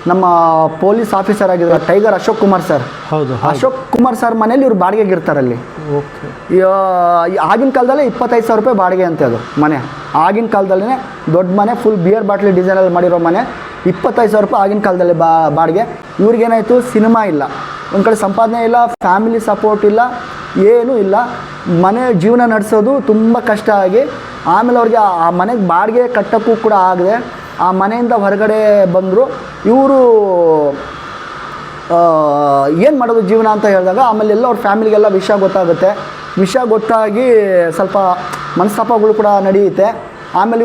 ನಮ್ಮ police officer ಆಗಿದ್ದಾರೆ tiger Ashok Kumar sir. ಹೌದು, ಅಶೋಕ್ ಕುಮಾರ್ ಸರ್ ಮನೇಲಿ ಇವ್ರು ಬಾಡಿಗೆಗೆ ಇರ್ತಾರಲ್ಲಿ. ಓಕೆ. ಆಗಿನ ಕಾಲದಲ್ಲೇ 25,000 ರೂಪಾಯಿ ಬಾಡಿಗೆ ಅಂತೆ ಅದು ಮನೆ. ಆಗಿನ ಕಾಲದಲ್ಲೇ ದೊಡ್ಡ ಮನೆ, ಫುಲ್ ಬಿಯರ್ ಬಾಟ್ಲಿ ಡಿಸೈನಲ್ಲಿ ಮಾಡಿರೋ ಮನೆ, 25,000 ರೂಪಾಯಿ ಆಗಿನ ಕಾಲದಲ್ಲಿ ಬಾಡಿಗೆ. ಇವ್ರಿಗೇನಾಯಿತು, ಸಿನಿಮಾ ಇಲ್ಲ, ಒಂದು ಕಡೆ ಸಂಪಾದನೆ ಇಲ್ಲ, ಫ್ಯಾಮಿಲಿ ಸಪೋರ್ಟ್ ಇಲ್ಲ, ಏನೂ ಇಲ್ಲ. ಮನೆ ಜೀವನ ನಡೆಸೋದು ತುಂಬ ಕಷ್ಟ ಆಗಿ ಆಮೇಲೆ ಅವ್ರಿಗೆ ಆ ಮನೆಗೆ ಬಾಡಿಗೆ ಕಟ್ಟೋಕ್ಕೂ ಕೂಡ ಆಗದೆ ಆ ಮನೆಯಿಂದ ಹೊರಗಡೆ ಬಂದರು. ಇವರು ಏನು ಮಾಡೋದು ಜೀವನ ಅಂತ ಹೇಳಿದಾಗ ಆಮೇಲೆ ಎಲ್ಲ ಅವ್ರ ಫ್ಯಾಮಿಲಿಗೆಲ್ಲ ವಿಷಯ ಗೊತ್ತಾಗುತ್ತೆ. ವಿಷಯ ಗೊತ್ತಾಗಿ ಸ್ವಲ್ಪ ಮನಸ್ತಾಪಗಳು ಕೂಡ ನಡೆಯುತ್ತೆ. ಆಮೇಲೆ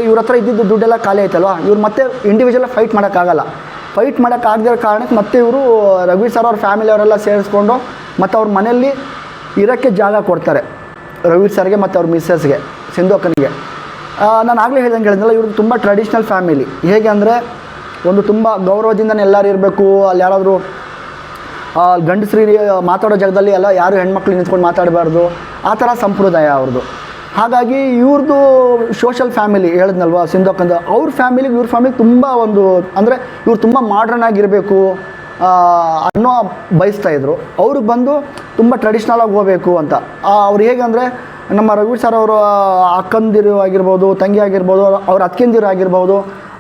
ಇವ್ರ ಹತ್ರ ಇದ್ದಿದ್ದು ದುಡ್ಡೆಲ್ಲ ಖಾಲಿ ಆಯ್ತಲ್ವ, ಇವ್ರು ಮತ್ತೆ ಇಂಡಿವಿಜುವಲಾಗಿ ಫೈಟ್ ಮಾಡೋಕ್ಕಾಗಲ್ಲ. ಫೈಟ್ ಮಾಡೋಕ್ಕಾಗದಿರೋ ಕಾರಣಕ್ಕೆ ಮತ್ತೆ ಇವರು ರಘುವೀರ್ ಸರ್ ಅವ್ರ ಫ್ಯಾಮಿಲಿಯವರೆಲ್ಲ ಸೇರಿಸ್ಕೊಂಡು ಮತ್ತು ಅವ್ರ ಮನೆಯಲ್ಲಿ ಇರೋಕ್ಕೆ ಜಾಗ ಕೊಡ್ತಾರೆ ರಘುವೀರ್ ಸರ್ಗೆ ಮತ್ತು ಅವ್ರ ಮಿಸ್ಸಸ್ಗೆ, ಸಿಂಧು ಅಕ್ಕನಿಗೆ. ನಾನು ಆಗಲೇ ಹೇಳಿದ್ನಲ್ಲ, ಇವ್ರದ್ದು ತುಂಬ ಟ್ರೆಡಿಷ್ನಲ್ ಫ್ಯಾಮಿಲಿ. ಹೇಗೆ ಅಂದರೆ ಒಂದು ತುಂಬ ಗೌರವದಿಂದನೇ ಎಲ್ಲರೂ ಇರಬೇಕು. ಅಲ್ಲಿ ಯಾರಾದರೂ ಗಂಡಸ್ರಿ ಮಾತಾಡೋ ಜಾಗದಲ್ಲಿ ಎಲ್ಲ ಯಾರು ಹೆಣ್ಮಕ್ಳು ನಿಂತ್ಕೊಂಡು ಮಾತಾಡಬಾರ್ದು, ಆ ಥರ ಸಂಪ್ರದಾಯ ಅವ್ರದ್ದು. ಹಾಗಾಗಿ ಇವ್ರದ್ದು ಸೋಷಲ್ ಫ್ಯಾಮಿಲಿ ಹೇಳಿದ್ನಲ್ವ ಸಿಂಧು ಅಕ್ಕಂದು, ಅವ್ರ ಫ್ಯಾಮಿಲಿಗೆ ಇವ್ರ ಫ್ಯಾಮಿಲಿ ತುಂಬ ಒಂದು ಅಂದರೆ ಇವ್ರು ತುಂಬ ಮಾಡ್ರನ್ ಆಗಿರಬೇಕು ಅನ್ನೋ ಬಯಸ್ತಾಯಿದ್ರು. ಅವ್ರಿಗೆ ಬಂದು ತುಂಬ ಟ್ರೆಡಿಷ್ನಲಾಗಿ ಹೋಗಬೇಕು ಅಂತ. ಅವ್ರು ಹೇಗೆ ಅಂದರೆ ನಮ್ಮ ರಘುವೀರ್ ಸರ್ ಅವರು ಅಕ್ಕಂದಿರು ಆಗಿರ್ಬೋದು, ತಂಗಿ ಆಗಿರ್ಬೋದು, ಅವ್ರ ಅತ್ತಿಗೆಂದಿರು ಆಗಿರ್ಬೋದು,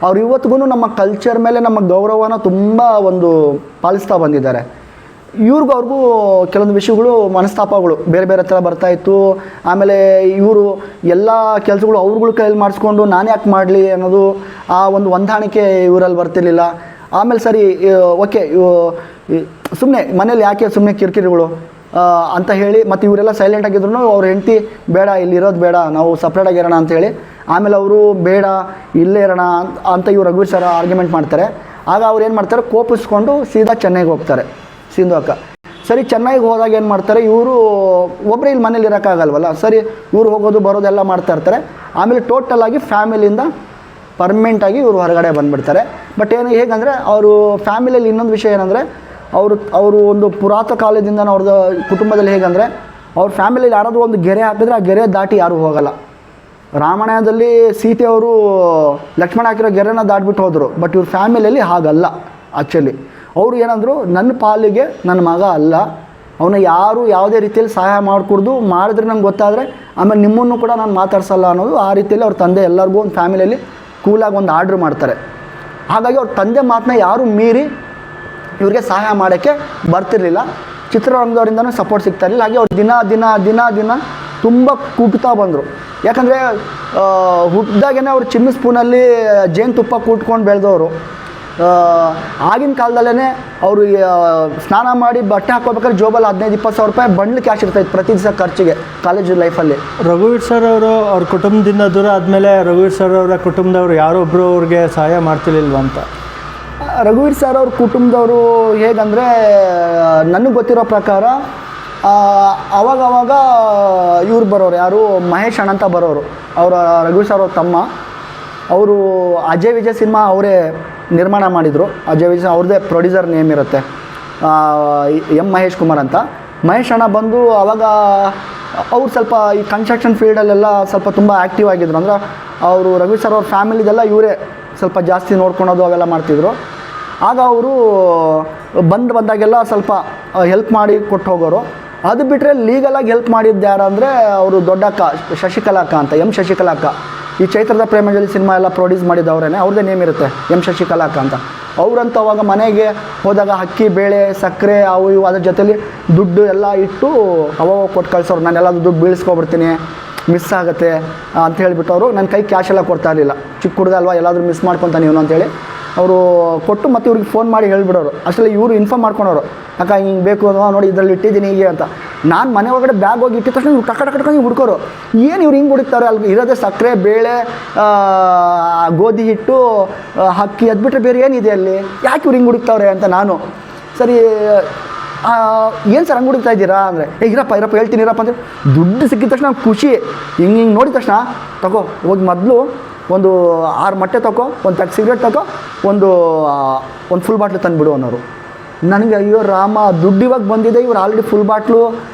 ಅವ್ರು ಇವತ್ತಿಗೂ ನಮ್ಮ ಕಲ್ಚರ್ ಮೇಲೆ ನಮ್ಮ ಗೌರವನ ತುಂಬ ಒಂದು ಪಾಲಿಸ್ತಾ ಬಂದಿದ್ದಾರೆ. ಅವ್ರಿಗೂ ಕೆಲವೊಂದು ವಿಷಯಗಳು ಮನಸ್ತಾಪಗಳು ಬೇರೆ ಬೇರೆ ಥರ ಬರ್ತಾಯಿತ್ತು. ಆಮೇಲೆ ಇವರು ಎಲ್ಲ ಕೆಲಸಗಳು ಅವ್ರುಗಳ ಕೈಯಲ್ಲಿ ಮಾಡಿಸ್ಕೊಂಡು ನಾನು ಯಾಕೆ ಮಾಡಲಿ ಅನ್ನೋದು ಆ ಒಂದು ಹೊಂದಾಣಿಕೆ ಇವರಲ್ಲಿ ಬರ್ತಿರ್ಲಿಲ್ಲ. ಆಮೇಲೆ ಸರಿ ಓಕೆ ಸುಮ್ಮನೆ ಮನೇಲಿ ಯಾಕೆ ಸುಮ್ಮನೆ ಕಿರಿಕಿರಿಗಳು ಅಂತ ಹೇಳಿ ಮತ್ತು ಇವರೆಲ್ಲ ಸೈಲೆಂಟ್ ಆಗಿದ್ರು ಅವ್ರ ಹೆಂಡತಿ ಬೇಡ ಇಲ್ಲಿರೋದು ಬೇಡ, ನಾವು ಸಪ್ರೇಟಾಗಿ ಇರೋಣ ಅಂಥೇಳಿ. ಆಮೇಲೆ ಅವರು ಬೇಡ ಇಲ್ಲೇ ಇರೋಣ ಅಂತ ಇವ್ರು ರಘುವೀರ್ ಸರ್ ಆರ್ಗ್ಯುಮೆಂಟ್ ಮಾಡ್ತಾರೆ. ಆಗ ಅವ್ರು ಏನು ಮಾಡ್ತಾರೆ, ಕೋಪಿಸ್ಕೊಂಡು ಸೀದಾ ಚೆನ್ನೈಗೆ ಹೋಗ್ತಾರೆ ಸಿಂಧು ಅಕ್ಕ. ಸರಿ ಚೆನ್ನೈಗೆ ಹೋದಾಗ ಏನು ಮಾಡ್ತಾರೆ, ಇವರು ಒಬ್ಬರೇ ಇಲ್ಲಿ ಮನೇಲಿ ಇರೋಕ್ಕಾಗಲ್ವಲ್ಲ, ಸರಿ ಇವ್ರು ಹೋಗೋದು ಬರೋದೆಲ್ಲ ಮಾಡ್ತಾ ಇರ್ತಾರೆ. ಆಮೇಲೆ ಟೋಟಲಾಗಿ ಫ್ಯಾಮಿಲಿಯಿಂದ ಪರ್ಮನೆಂಟಾಗಿ ಇವರು ಹೊರಗಡೆ ಬಂದುಬಿಡ್ತಾರೆ. ಬಟ್ ಹೇಗಂದರೆ ಅವರು ಫ್ಯಾಮಿಲಿಯಲ್ಲಿ ಇನ್ನೊಂದು ವಿಷಯ ಏನಂದರೆ ಅವರು ಒಂದು ಪುರಾತ ಕಾಲದಿಂದ ಅವ್ರದ್ದು ಕುಟುಂಬದಲ್ಲಿ ಹೇಗಂದರೆ ಅವ್ರ ಫ್ಯಾಮಿಲಿಯಲ್ಲಿ ಯಾರಾದರೂ ಒಂದು ಗೆರೆ ಹಾಕಿದ್ರೆ ಆ ಗೆರೆ ದಾಟಿ ಯಾರೂ ಹೋಗಲ್ಲ. ರಾಮಾಯಣದಲ್ಲಿ ಸೀತೆಯವರು ಲಕ್ಷ್ಮಣ ಹಾಕಿರೋ ಗೆರೆನ ದಾಟ್ಬಿಟ್ಟು ಹೋದರು. ಬಟ್ ಇವ್ರ ಫ್ಯಾಮಿಲಿಯಲ್ಲಿ ಹಾಗಲ್ಲ. ಆ್ಯಕ್ಚುಲಿ ಅವರು ಏನಂದರು, ನನ್ನ ಪಾಲಿಗೆ ನನ್ನ ಮಗ ಅಲ್ಲ, ಅವನ ಯಾರು ಯಾವುದೇ ರೀತಿಯಲ್ಲಿ ಸಹಾಯ ಮಾಡಿಕೊಡ್ದು ಮಾಡಿದ್ರೆ ನಂಗೆ ಗೊತ್ತಾದರೆ ಆಮೇಲೆ ನಿಮ್ಮನ್ನು ಕೂಡ ನಾನು ಮಾತಾಡ್ಸಲ್ಲ ಅನ್ನೋದು ಆ ರೀತಿಯಲ್ಲಿ ಅವ್ರ ತಂದೆ ಎಲ್ಲರಿಗೂ ಒಂದು ಫ್ಯಾಮಿಲಿಯಲ್ಲಿ ಕೂಲಾಗಿ ಒಂದು ಆರ್ಡ್ರ್ ಮಾಡ್ತಾರೆ. ಹಾಗಾಗಿ ಅವ್ರ ತಂದೆ ಮಾತನ್ನ ಯಾರೂ ಮೀರಿ ಇವ್ರಿಗೆ ಸಹಾಯ ಮಾಡೋಕ್ಕೆ ಬರ್ತಿರಲಿಲ್ಲ. ಚಿತ್ರರಂಗದವರಿಂದನೂ ಸಪೋರ್ಟ್ ಸಿಗ್ತಾ ಇರಲಿಲ್ಲ. ಹಾಗೆ ಅವ್ರು ದಿನ ದಿನ ದಿನ ದಿನ ತುಂಬ ಕುಗ್ತಾ ಬಂದರು. ಯಾಕಂದರೆ ಹುಟ್ಟಿದಾಗೇ ಅವ್ರು ಚಿನ್ನ ಸ್ಪೂನಲ್ಲಿ ಜೇನುತುಪ್ಪ ಕೂಟ್ಕೊಂಡು ಬೆಳೆದವರು. ಆಗಿನ ಕಾಲದಲ್ಲೇ ಅವರು ಸ್ನಾನ ಮಾಡಿ ಬಟ್ಟೆ ಹಾಕೋಬೇಕಾದ್ರೆ ಜೋಬಲ್ಲಿ 15-20 ಸಾವಿರ ರೂಪಾಯಿ ಬಂಡ್ಲು ಕ್ಯಾಶ್ ಇರ್ತಾಯಿತ್ತು ಪ್ರತಿ ದಿವಸ ಖರ್ಚಿಗೆ ಕಾಲೇಜ್ ಲೈಫಲ್ಲಿ. ರಘುವೀರ್ ಸರ್ ಅವರು ಅವ್ರ ಕುಟುಂಬದಿಂದ ದೂರ ಆದಮೇಲೆ ರಘುವೀರ್ ಸರ್ ಅವರ ಕುಟುಂಬದವರು ಯಾರೊಬ್ಬರು ಅವ್ರಿಗೆ ಸಹಾಯ ಮಾಡ್ತಿರ್ಲಿಲ್ವ ಅಂತ? ರಘುವೀರ್ ಸರ್ ಅವ್ರ ಕುಟುಂಬದವರು ಹೇಗಂದರೆ ನನಗೆ ಗೊತ್ತಿರೋ ಪ್ರಕಾರ ಅವಾಗವಾಗ ಇವ್ರು ಬರೋರು, ಯಾರು ಮಹೇಶ್ ಅಣ್ಣ ಅಂತ ಬರೋರು. ಅವರ ರಘುವೀರ್ ಸರ್ ಅವ್ರ ತಮ್ಮ. ಅವರು ಅಜಯ್ ವಿಜಯ್ ಸಿನಿಮಾ ಅವರೇ ನಿರ್ಮಾಣ ಮಾಡಿದರು. ಅಜಯ್ ವಿಜಯ್ ಅವ್ರದ್ದೇ ಪ್ರೊಡ್ಯೂಸರ್ ನೇಮ್ ಇರುತ್ತೆ, ಎಂ ಮಹೇಶ್ ಕುಮಾರ್ ಅಂತ. ಮಹೇಶ್ ಅಣ್ಣ ಬಂದು ಆವಾಗ ಅವ್ರು ಸ್ವಲ್ಪ ಈ ಕನ್ಸ್ಟ್ರಕ್ಷನ್ ಫೀಲ್ಡಲ್ಲೆಲ್ಲ ಸ್ವಲ್ಪ ತುಂಬ ಆ್ಯಕ್ಟಿವ್ ಆಗಿದ್ರು. ಅಂದರೆ ಅವರು ರಘುವೀರ್ ಸರ್ ಅವ್ರ ಫ್ಯಾಮಿಲಿದೆಲ್ಲ ಇವರೇ ಸ್ವಲ್ಪ ಜಾಸ್ತಿ ನೋಡ್ಕೊಳೋದು ಅವೆಲ್ಲ ಮಾಡ್ತಿದ್ರು. ಆಗ ಅವರು ಬಂದಾಗೆಲ್ಲ ಸ್ವಲ್ಪ ಹೆಲ್ಪ್ ಮಾಡಿ ಕೊಟ್ಟು ಹೋಗೋರು. ಅದು ಬಿಟ್ಟರೆ ಲೀಗಲಾಗಿ ಹೆಲ್ಪ್ ಮಾಡಿದ್ದು ಯಾರು ಅಂದರೆ ಅವರು ದೊಡ್ಡಕ್ಕ ಶಶಿಕಲಾ ಅಕ್ಕ ಅಂತ, ಎಂ ಶಶಿಕಲಾ ಅಕ್ಕ. ಈ ಚೈತ್ರದ ಪ್ರೇಮಜಲಿ ಸಿನಿಮಾ ಎಲ್ಲ ಪ್ರೊಡ್ಯೂಸ್ ಮಾಡಿದವರೇ, ಅವ್ರದ್ದೇ ನೇಮ್ ಇರುತ್ತೆ ಎಂ ಶಶಿಕಲಾ ಅಕ್ಕ ಅಂತ. ಅವರಂತೂ ಅವಾಗ ಮನೆಗೆ ಹೋದಾಗ ಅಕ್ಕಿ ಬೇಳೆ ಸಕ್ಕರೆ ಅವು ಇವು ಅದ್ರ ಜೊತೆಲಿ ದುಡ್ಡು ಎಲ್ಲ ಇಟ್ಟು ಅವಾಗ ಕೊಟ್ಟು ಕಳಿಸೋರು. ನಾನು ಎಲ್ಲಾದರೂ ದುಡ್ಡು ಬೀಳಿಸ್ಕೊಬಿಡ್ತೀನಿ, ಮಿಸ್ ಆಗುತ್ತೆ ಅಂತ ಹೇಳಿಬಿಟ್ಟು ಅವರು ನನ್ನ ಕೈ ಕ್ಯಾಶ್ ಎಲ್ಲ ಕೊಡ್ತಾ ಇರಲಿಲ್ಲ. ಚಿಕ್ಕ ಹುಡುಗ ಅಲ್ವಾ, ಎಲ್ಲಾದರೂ ಮಿಸ್ ಮಾಡ್ಕೊತಾನೆ ಇವನು ಅಂತೇಳಿ ಅವರು ಕೊಟ್ಟು ಮತ್ತು ಇವ್ರಿಗೆ ಫೋನ್ ಮಾಡಿ ಹೇಳಿಬಿಡೋರು. ಅಷ್ಟರಲ್ಲಿ ಇವರು ಇನ್ಫಾರ್ಮ್ ಮಾಡ್ಕೊಳೋರು, ಅಕ್ಕ ಹಿಂಗೆ ಬೇಕು ನೋಡಿ ಇದರಲ್ಲಿ ಇಟ್ಟಿದ್ದೀನಿ ಹೀಗೆ ಅಂತ. ನಾನು ಮನೆ ಒಳಗಡೆ ಬ್ಯಾಗ್ ಹೋಗಿ ಇಟ್ಟಿದ ತಕ್ಷಣ ಇವ್ರು ಟಕ್ಕ ಹುಡ್ಕೋರು, ಏನು ಇವ್ರು ಹಿಂಗೆ ಹುಡುಕ್ತಾರೆ, ಅಲ್ಲಿ ಇರೋದೇ ಸಕ್ಕರೆ ಬೇಳೆ ಗೋಧಿ ಹಿಟ್ಟು ಅಕ್ಕಿ ಅದು ಬಿಟ್ಟರೆ ಬೇರೆ ಏನಿದೆ ಅಲ್ಲಿ, ಯಾಕೆ ಇವ್ರು ಹಿಂಗೆ ಹುಡುಕ್ತಾವ್ರೆ ಅಂತ ನಾನು. ಸರಿ ಏನು ಸರ್ ಹಂಗೆ ಹುಡುಕ್ತಾ ಇದ್ದೀರಾ ಅಂದರೆ, ಇರಪ್ಪ ಹೇಳ್ತೀನಿ ಇರಪ್ಪ ಅಂತ. ದುಡ್ಡು ಸಿಕ್ಕಿದ ತಕ್ಷಣ ಖುಷಿ. ಹಿಂಗೆ ನೋಡಿದ ತಕ್ಷಣ ತಗೋ ಹೋಗಿ ಮೊದಲು ಒಂದು 6 ಮೊಟ್ಟೆ ತಗೋ, ಒಂದು ಪ್ಯಾಕ್ ಸಿಗರೇಟ್ ತಗೋ, ಒಂದು ಫುಲ್ ಬಾಟ್ಲು ತಂದುಬಿಡು ಅನ್ನೋರು. ನನಗೆ ಅಯ್ಯೋ ರಾಮ, ದುಡ್ಡು ಇವಾಗ ಬಂದಿದೆ, ಇವ್ರು ಆಲ್ರೆಡಿ ಫುಲ್ ಬಾಟ್ಲು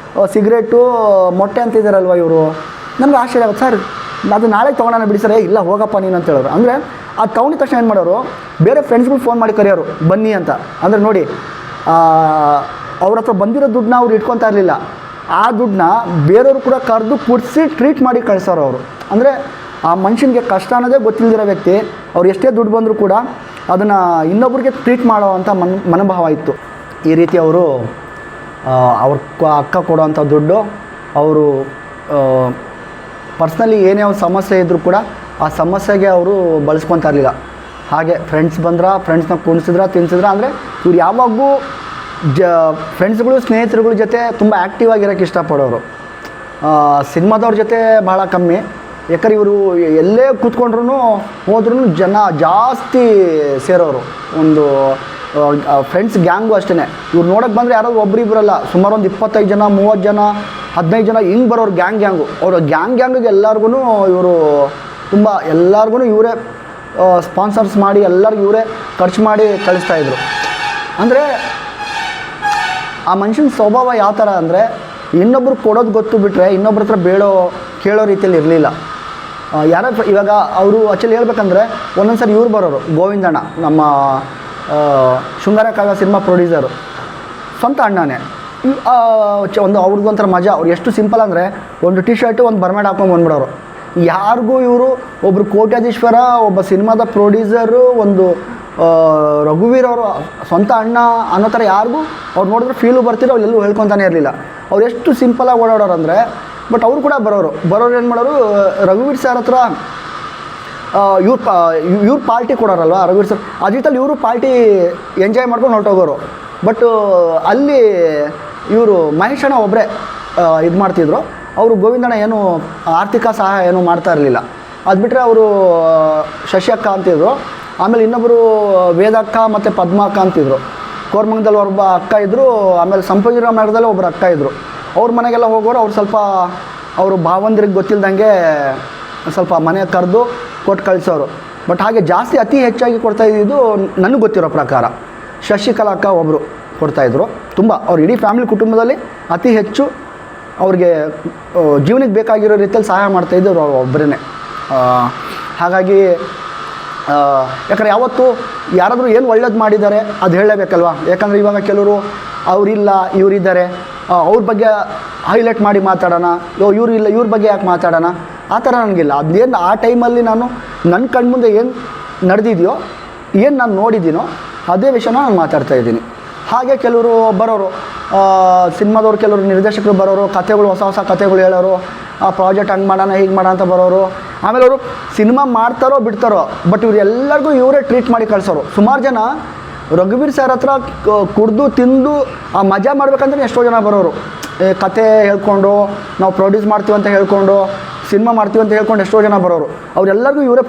ಸಿಗರೇಟು ಮೊಟ್ಟೆ ಅಂತಿದ್ದಾರಲ್ವ ಇವರು. ನನಗೆ ಆಶ್ಚರ್ಯ ಆಗುತ್ತೆ. ಸರ್ ಅದು ನಾಳೆ ತೊಗೊಳೋಣ ಬಿಡಿ ಸರ್. ಇಲ್ಲ ಹೋಗಪ್ಪ ನೀನು ಅಂತ ಹೇಳೋರು. ಅಂದರೆ ಆ ತಗೊಂಡಿದ ತಕ್ಷಣ ಏನು ಮಾಡೋರು, ಬೇರೆ ಫ್ರೆಂಡ್ಸ್ಗಳು ಫೋನ್ ಮಾಡಿ ಕರೆಯೋರು ಬನ್ನಿ ಅಂತ. ಅಂದರೆ ನೋಡಿ, ಅವ್ರ ಹತ್ರ ಬಂದಿರೋ ದುಡ್ಡನ್ನ ಅವ್ರು ಇಟ್ಕೊತಾ ಇರಲಿಲ್ಲ, ಆ ದುಡ್ಡನ್ನ ಬೇರೆಯವರು ಕೂಡ ಕರೆದು ಕುಡಿಸಿ ಟ್ರೀಟ್ ಮಾಡಿ ಕಳಿಸೋರು ಅವರು. ಅಂದರೆ ಆ ಮನುಷ್ಯನಿಗೆ ಕಷ್ಟ ಅನ್ನೋದೇ ಗೊತ್ತಿಲ್ಲದಿರೋ ವ್ಯಕ್ತಿ ಅವ್ರು ಎಷ್ಟೇ ದುಡ್ಡು ಬಂದರೂ ಕೂಡ ಅದನ್ನು ಇನ್ನೊಬ್ರಿಗೆ ಟ್ರೀಟ್ ಮಾಡೋ ಅಂಥ ಮನೋಭಾವ ಇತ್ತು. ಈ ರೀತಿ ಅವರು ಅವ್ರ ಅಕ್ಕ ಕೊಡೋವಂಥ ದುಡ್ಡು ಅವರು ಪರ್ಸ್ನಲಿ ಏನೇ ಒಂದು ಸಮಸ್ಯೆ ಇದ್ದರೂ ಕೂಡ ಆ ಸಮಸ್ಯೆಗೆ ಅವರು ಬಳಸ್ಕೊತಾ ಇರಲಿಲ್ಲ. ಹಾಗೆ ಫ್ರೆಂಡ್ಸ್ ಫ್ರೆಂಡ್ಸ್ನ ಕುಣಿಸಿದ್ರ ತಿನ್ಸಿದ್ರ, ಅಂದರೆ ಇವ್ರು ಯಾವಾಗೂ ಫ್ರೆಂಡ್ಸ್ಗಳು ಸ್ನೇಹಿತರುಗಳ ಜೊತೆ ತುಂಬ ಆ್ಯಕ್ಟಿವ್ ಆಗಿರೋಕ್ಕೆ ಇಷ್ಟಪಡೋರು. ಸಿನಿಮಾದವ್ರ ಜೊತೆ ಭಾಳ ಕಮ್ಮಿ. ಯಾಕಂದ್ರೆ ಇವರು ಎಲ್ಲೇ ಕೂತ್ಕೊಂಡ್ರೂ ಹೋದ್ರೂ ಜನ ಜಾಸ್ತಿ ಸೇರೋರು. ಒಂದು ಫ್ರೆಂಡ್ಸ್ ಗ್ಯಾಂಗು ಅಷ್ಟೇ. ಇವ್ರು ನೋಡೋಕ್ಕೆ ಬಂದರೆ ಯಾರಾದ್ರು ಒಬ್ಬರಿಬ್ಬರಲ್ಲ, ಸುಮಾರು ಒಂದು 25 ಜನ 30 ಜನ 15 ಜನ ಹಿಂಗೆ ಬರೋರು ಗ್ಯಾಂಗಿಗೆ. ಅವರು ಗ್ಯಾಂಗಿಗೆ ಎಲ್ಲರಿಗೂ ಇವರು ತುಂಬ ಎಲ್ಲರಿಗೂ ಇವರೇ ಸ್ಪಾನ್ಸರ್ಸ್ ಮಾಡಿ ಎಲ್ಲರಿಗೂ ಇವರೇ ಖರ್ಚು ಮಾಡಿ ಕಳಿಸ್ತಾಯಿದ್ರು. ಅಂದರೆ ಆ ಮನುಷ್ಯನ ಸ್ವಭಾವ ಯಾವ ಥರ ಅಂದರೆ, ಇನ್ನೊಬ್ರು ಕೊಡೋದು ಗೊತ್ತು ಬಿಟ್ಟರೆ ಇನ್ನೊಬ್ರ ಹತ್ರ ಕೇಳೋ ರೀತಿಯಲ್ಲಿ ಇರಲಿಲ್ಲ. ಯಾರೋ ಇವಾಗ ಅವರು ಆ್ಯಕ್ಚುಲಿ ಹೇಳ್ಬೇಕಂದ್ರೆ ಒಂದೊಂದು ಸರಿ ಇವ್ರು ಬರೋರು, ಗೋವಿಂದಣ್ಣ ನಮ್ಮ ಶೃಂಗಾರ ಕಾವ್ಯ ಸಿನಿಮಾ ಪ್ರೊಡ್ಯೂಸರು, ಸ್ವಂತ ಅಣ್ಣನೇ. ಒಂದು ಅವ್ರಿಗೊಂಥರ ಮಜಾ. ಅವ್ರು ಎಷ್ಟು ಸಿಂಪಲ್ ಅಂದರೆ ಒಂದು ಟಿ ಶರ್ಟು ಒಂದು ಬರ್ಮ್ಯಾಡ್ ಹಾಕೊಂಡು ಬಂದ್ಬಿಡೋರು. ಯಾರಿಗೂ ಇವರು ಒಬ್ಬರು ಕೋಟ್ಯಾಧೀಶ್ವರ, ಒಬ್ಬ ಸಿನಿಮಾದ ಪ್ರೊಡ್ಯೂಸರು, ಒಂದು ರಘುವೀರ್ ಅವರು ಸ್ವಂತ ಅಣ್ಣ ಅನ್ನೋ ಥರ ಯಾರಿಗೂ ಅವ್ರು ನೋಡಿದ್ರೆ ಫೀಲು ಬರ್ತಿರೋ ಅವ್ರು ಎಲ್ಲೂ ಹೇಳ್ಕೊತಾನೆ ಇರಲಿಲ್ಲ. ಅವ್ರು ಎಷ್ಟು ಸಿಂಪಲಾಗಿ ಓಡಾಡೋರು ಅಂದರೆ, ಬಟ್ ಅವರು ಕೂಡ ಬರೋರು ಏನು ಮಾಡೋರು, ರಘುವೀರ್ ಸರ್ ಹತ್ರ ಇವ್ರು ಪಾರ್ಟಿ ಕೊಡೋರಲ್ವ ರಘುವೀರ್ ಸರ್, ಅದಿತ್ತಲ್ಲಿ ಇವರು ಪಾರ್ಟಿ ಎಂಜಾಯ್ ಮಾಡ್ಕೊಂಡು ಹೊರಟೋಗೋರು. ಬಟ್ ಅಲ್ಲಿ ಇವರು ಮಹೇಶ್ ಅಣ್ಣ ಒಬ್ಬರೇ ಇದು ಮಾಡ್ತಿದ್ರು. ಅವರು ಗೋವಿಂದಣ್ಣ ಏನು ಆರ್ಥಿಕ ಸಹಾಯ ಏನೂ ಮಾಡ್ತಾ ಇರಲಿಲ್ಲ. ಅದು ಬಿಟ್ಟರೆ ಅವರು ಶಶಿಯಕ್ಕ ಅಂತಿದ್ರು, ಆಮೇಲೆ ಇನ್ನೊಬ್ಬರು ವೇದಕ್ಕ ಮತ್ತು ಪದ್ಮಕ್ಕ ಅಂತಿದ್ರು. ಕೋರ್ಮಂಗದಲ್ಲಿ ಒಬ್ಬ ಅಕ್ಕ ಇದ್ದರು, ಆಮೇಲೆ ಸಂಪಂಗಿರಾಮ ನಗರದಲ್ಲಿ ಒಬ್ಬರು ಅಕ್ಕ ಇದ್ದರು. ಅವ್ರ ಮನೆಗೆಲ್ಲ ಹೋಗೋರು. ಅವ್ರು ಸ್ವಲ್ಪ ಅವರು ಭಾವಂದ್ರಿಗೆ ಗೊತ್ತಿಲ್ದಂಗೆ ಸ್ವಲ್ಪ ಮನೆ ಕರೆದು ಕೊಟ್ಟು ಕಳಿಸೋರು. ಬಟ್ ಹಾಗೆ ಜಾಸ್ತಿ ಅತಿ ಹೆಚ್ಚಾಗಿ ಕೊಡ್ತಾಯಿದ್ದು ನನಗೆ ಗೊತ್ತಿರೋ ಪ್ರಕಾರ ಶಶಿಕಲಾ ಅಕ್ಕ ಒಬ್ಬರು ಕೊಡ್ತಾಯಿದ್ರು. ತುಂಬ ಅವ್ರ ಇಡೀ ಫ್ಯಾಮಿಲಿ ಕುಟುಂಬದಲ್ಲಿ ಅತಿ ಹೆಚ್ಚು ಅವ್ರಿಗೆ ಜೀವನಕ್ಕೆ ಬೇಕಾಗಿರೋ ರೀತಿಯಲ್ಲಿ ಸಹಾಯ ಮಾಡ್ತಾಯಿದ್ರು ಅವ್ರು ಒಬ್ಬರೇ. ಹಾಗಾಗಿ ಯಾಕಂದರೆ ಯಾವತ್ತು ಯಾರಾದರೂ ಏನು ಒಳ್ಳೇದು ಮಾಡಿದ್ದಾರೆ ಅದು ಹೇಳಲೇಬೇಕಲ್ವ. ಯಾಕಂದರೆ ಇವಾಗ ಕೆಲವರು ಅವರಿಲ್ಲ ಇವರಿದ್ದಾರೆ, ಅವ್ರ ಬಗ್ಗೆ ಹೈಲೈಟ್ ಮಾಡಿ ಮಾತಾಡೋಣ, ಇವರಿಲ್ಲ ಇವ್ರ ಬಗ್ಗೆ ಯಾಕೆ ಮಾತಾಡೋಣ, ಆ ಥರ ನನಗಿಲ್ಲ. ಅದೇನು ಆ ಟೈಮಲ್ಲಿ ನಾನು ನನ್ನ ಕಣ್ಮುಂದೆ ಏನು ನಡೆದಿದೆಯೋ, ಏನು ನಾನು ನೋಡಿದ್ದೀನೋ ಅದೇ ವಿಷಯನ ನಾನು ಮಾತಾಡ್ತಾಯಿದ್ದೀನಿ. ಹಾಗೆ ಕೆಲವರು ಬರೋರು, ಸಿನಿಮಾದವ್ರು ಕೆಲವರು ನಿರ್ದೇಶಕರು ಬರೋರು, ಕಥೆಗಳು ಹೊಸ ಕಥೆಗಳು ಹೇಳೋರು, ಆ ಪ್ರಾಜೆಕ್ಟ್ ಹಂಗೆ ಮಾಡೋಣ ಹೀಗೆ ಮಾಡೋಣ ಅಂತ ಬರೋರು. ಆಮೇಲೆ ಅವರು ಸಿನಿಮಾ ಮಾಡ್ತಾರೋ ಬಿಡ್ತಾರೋ, ಬಟ್ ಇವ್ರು ಎಲ್ಲರಿಗೂ ಇವರೇ ಟ್ರೀಟ್ ಮಾಡಿ ಕಳಿಸೋರು. ಸುಮಾರು ಜನ ರಘುವೀರ್ ಸರ್ ಹತ್ರ ಕುಡಿದು ತಿಂದು ಆ ಮಜಾ ಮಾಡ್ಬೇಕಂದ್ರೆ ಎಷ್ಟೋ ಜನ ಬರೋರು. ಕತೆ ಹೇಳ್ಕೊಂಡು ನಾವು ಪ್ರೊಡ್ಯೂಸ್ ಮಾಡ್ತೀವಿ ಅಂತ ಹೇಳ್ಕೊಂಡು, ಸಿನಿಮಾ ಮಾಡ್ತೀವಿ ಅಂತ ಹೇಳ್ಕೊಂಡು ಎಷ್ಟೋ ಜನ ಬರೋರು. ಅವರೆಲ್ಲರಿಗೂ ಇವರೇ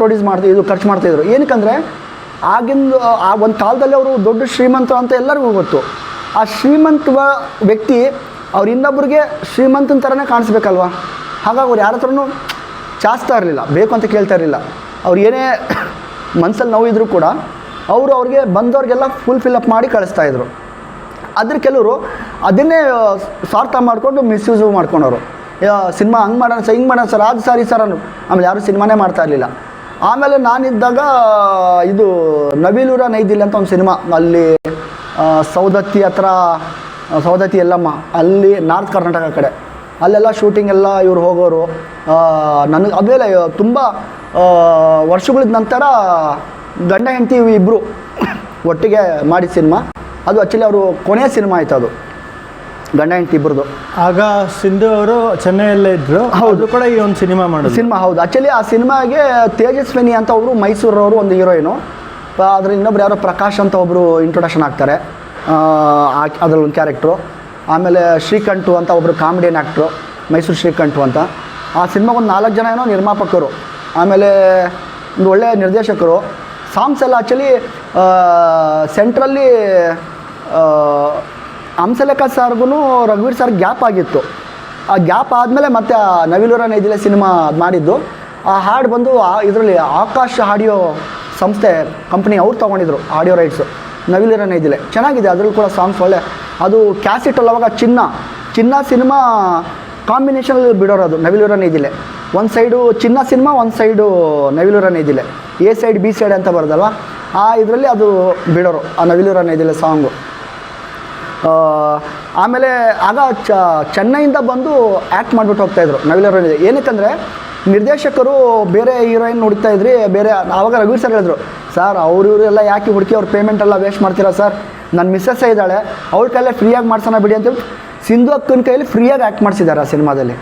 ಇದು ಖರ್ಚು ಮಾಡ್ತಾಯಿದ್ರು. ಏನಕ್ಕಂದರೆ ಆಗಿಂದು ಆ ಒಂದು ಕಾಲದಲ್ಲಿ ಅವರು ದೊಡ್ಡ ಶ್ರೀಮಂತ ಅಂತ ಎಲ್ಲರಿಗೂ ಗೊತ್ತು. ಆ ಶ್ರೀಮಂತ ವ್ಯಕ್ತಿ ಅವ್ರು ಇನ್ನೊಬ್ರಿಗೆ ಶ್ರೀಮಂತನ ಥರನೇ ಕಾಣಿಸ್ಬೇಕಲ್ವ. ಹಾಗಾಗಿ ಅವ್ರು ಯಾರ ಹತ್ರನೂ ಚಾಚ್ತಾ ಇರಲಿಲ್ಲ, ಬೇಕು ಅಂತ ಕೇಳ್ತಾ ಇರಲಿಲ್ಲ. ಅವ್ರು ಏನೇ ಮನಸ್ಸಲ್ಲಿ ನೋವಿದ್ರೂ ಕೂಡ ಅವ್ರಿಗೆ ಬಂದವ್ರಿಗೆಲ್ಲ ಫಿಲಪ್ ಮಾಡಿ ಕಳಿಸ್ತಾಯಿದ್ರು. ಅದ್ರ ಕೆಲವರು ಅದನ್ನೇ ಸ್ವಾರ್ಥ ಮಾಡಿಕೊಂಡು ಮಿಸ್ಯೂಸು ಮಾಡ್ಕೊಂಡವರು. ಸಿನಿಮಾ ಹಂಗೆ ಮಾಡೋಣ ಸರ್, ಹಿಂಗೆ ಮಾಡೋಣ ಸರ್, ಅದು ಸಾರಿ ಸರ್ ಅನ್ನು. ಆಮೇಲೆ ಯಾರೂ ಸಿನಿಮಾನೇ ಮಾಡ್ತಾ ಇರಲಿಲ್ಲ. ಆಮೇಲೆ ನಾನಿದ್ದಾಗ ಇದು ನವಿಲೂರ ನೈದಿಲ್ಲ ಅಂತ ಒಂದು ಸಿನಿಮಾ, ಅಲ್ಲಿ ಸೌದತ್ತಿ ಹತ್ರ, ಸೌದತ್ತಿ ಎಲ್ಲಮ್ಮ ಅಲ್ಲಿ ನಾರ್ತ್ ಕರ್ನಾಟಕ ಕಡೆ, ಅಲ್ಲೆಲ್ಲ ಶೂಟಿಂಗ್ ಎಲ್ಲ ಇವ್ರು ಹೋಗೋರು. ನನಗೆ ಆಮೇಲೆ ತುಂಬ ವರ್ಷಗಳಿದ ನಂತರ ಗಂಡ ಹೆಂಡತಿ ಇಬ್ಬರು ಒಟ್ಟಿಗೆ ಮಾಡಿದ ಸಿನಿಮಾ ಅದು. ಆ್ಯಕ್ಚುಲಿ ಅವರು ಕೊನೆಯ ಸಿನಿಮಾ ಆಯಿತು ಅದು, ಗಂಡ ಹೆಂಡತಿ ಇಬ್ಬರದು. ಆಗ ಸಿಂಧು ಅವರು ಚೆನ್ನೈಯಲ್ಲೇ ಇದ್ದರು. ಹೌದು, ಕೂಡ ಈ ಒಂದು ಸಿನಿಮಾ ಮಾಡೋದು ಸಿನಿಮಾ. ಹೌದು, ಆ್ಯಕ್ಚುಲಿ ಆ ಸಿನಿಮಾಗೆ ತೇಜಸ್ವಿನಿ ಅಂತ ಒಬ್ಬರು ಮೈಸೂರವರು ಒಂದು ಹೀರೋಯಿನು, ಅದ್ರ ಇನ್ನೊಬ್ರು ಯಾರೋ ಪ್ರಕಾಶ್ ಅಂತ ಒಬ್ಬರು ಇಂಟ್ರೊಡಕ್ಷನ್ ಆಗ್ತಾರೆ ಅದರಲ್ಲಿ ಒಂದು ಕ್ಯಾರೆಕ್ಟ್ರು. ಆಮೇಲೆ ಶ್ರೀಕಂಠು ಅಂತ ಒಬ್ಬರು ಕಾಮಿಡಿಯನ್ ಆ್ಯಕ್ಟ್ರು, ಮೈಸೂರು ಶ್ರೀಕಂಠು ಅಂತ. ಆ ಸಿನಿಮಾಗೆ ಒಂದು 4 ಜನ ಏನೋ ನಿರ್ಮಾಪಕರು, ಆಮೇಲೆ ಒಂದು ಒಳ್ಳೆಯ ನಿರ್ದೇಶಕರು. ಸಾಂಗ್ಸ್ ಎಲ್ಲ ಆ್ಯಕ್ಚುಲಿ ಸೆಂಟ್ರಲ್ಲಿ ಹಂಸಲೇಖ ಸರ್ಗೂ ರಘುವೀರ್ ಸರ್ ಗ್ಯಾಪ್ ಆಗಿತ್ತು. ಆ ಗ್ಯಾಪ್ ಆದಮೇಲೆ ಮತ್ತೆ ಆ ನವಿಲೂರ ನೈದಿಲೆ ಸಿನಿಮಾ ಮಾಡಿದ್ದು. ಆ ಹಾಡು ಬಂದು ಇದರಲ್ಲಿ ಆಕಾಶ್ ಆಡಿಯೋ ಸಂಸ್ಥೆ ಕಂಪ್ನಿ ಅವ್ರು ತೊಗೊಂಡಿದ್ರು ಆಡಿಯೋ ರೈಟ್ಸು. ನವಿಲೂರ ನೈದಿಲೆ ಚೆನ್ನಾಗಿದೆ, ಅದರಲ್ಲೂ ಕೂಡ ಸಾಂಗ್ಸ್ ಒಳ್ಳೆ. ಅದು ಕ್ಯಾಸೆಟಲ್ಲಿ ಅವಾಗ ಚಿನ್ನ ಸಿನಿಮಾ ಕಾಂಬಿನೇಷನಲ್ಲಿ ಬಿಡೋರದು ನವಿಲೂರ ನೈದಿಲೆ. ಒಂದು ಸೈಡು ಚಿನ್ನ ಸಿನಿಮಾ, ಒಂದು ಸೈಡು ನವಿಲೂರ ನೈದಿಲೆ, ಎ ಸೈಡ್ ಬಿ ಸೈಡ್ ಅಂತ ಬರೋದಲ್ವ, ಆ ಇದರಲ್ಲಿ ಅದು ಬಿಡೋರು ಆ ನವಿಲೂರ ನೈದಿಲೆ ಸಾಂಗು. ಆಮೇಲೆ ಆಗ ಚೆನ್ನೈಯಿಂದ ಬಂದು ಆ್ಯಕ್ಟ್ ಮಾಡಿಬಿಟ್ಟು ಹೋಗ್ತಾಯಿದ್ರು ನವಿಲೂರ ನೈದಿಲೆ. ಏನಕ್ಕಂದರೆ ನಿರ್ದೇಶಕರು ಬೇರೆ ಹೀರೋಯಿನ್ ಹುಡುಕ್ತಾ ಇದ್ರಿ, ಬೇರೆ ಆವಾಗ ರಘುವೀರ್ ಸರ್ ಹೇಳಿದ್ರು, ಸರ್ ಇವರೆಲ್ಲ ಯಾಕೆ ಹುಡುಕಿ ಅವ್ರ ಪೇಮೆಂಟೆಲ್ಲ ವೇಸ್ಟ್ ಮಾಡ್ತೀರಾ ಸರ್, ನನ್ನ ಮಿಸ್ಸಸ್ಸೇ ಇದ್ದಾಳೆ, ಅವ್ರ ಕೈಲೇ ಫ್ರೀಯಾಗಿ ಮಾಡ್ಸೋಣ ಬಿಡಿ ಅಂತೇಳಿ ಸಿಂಧು ಅಕ್ಕನ ಕೈಯಲ್ಲಿ ಫ್ರೀಯಾಗಿ ಆ್ಯಕ್ಟ್ ಮಾಡಿಸಿದ್ದಾರೆ ಆ ಸಿನಿಮಾದಲ್ಲಿ.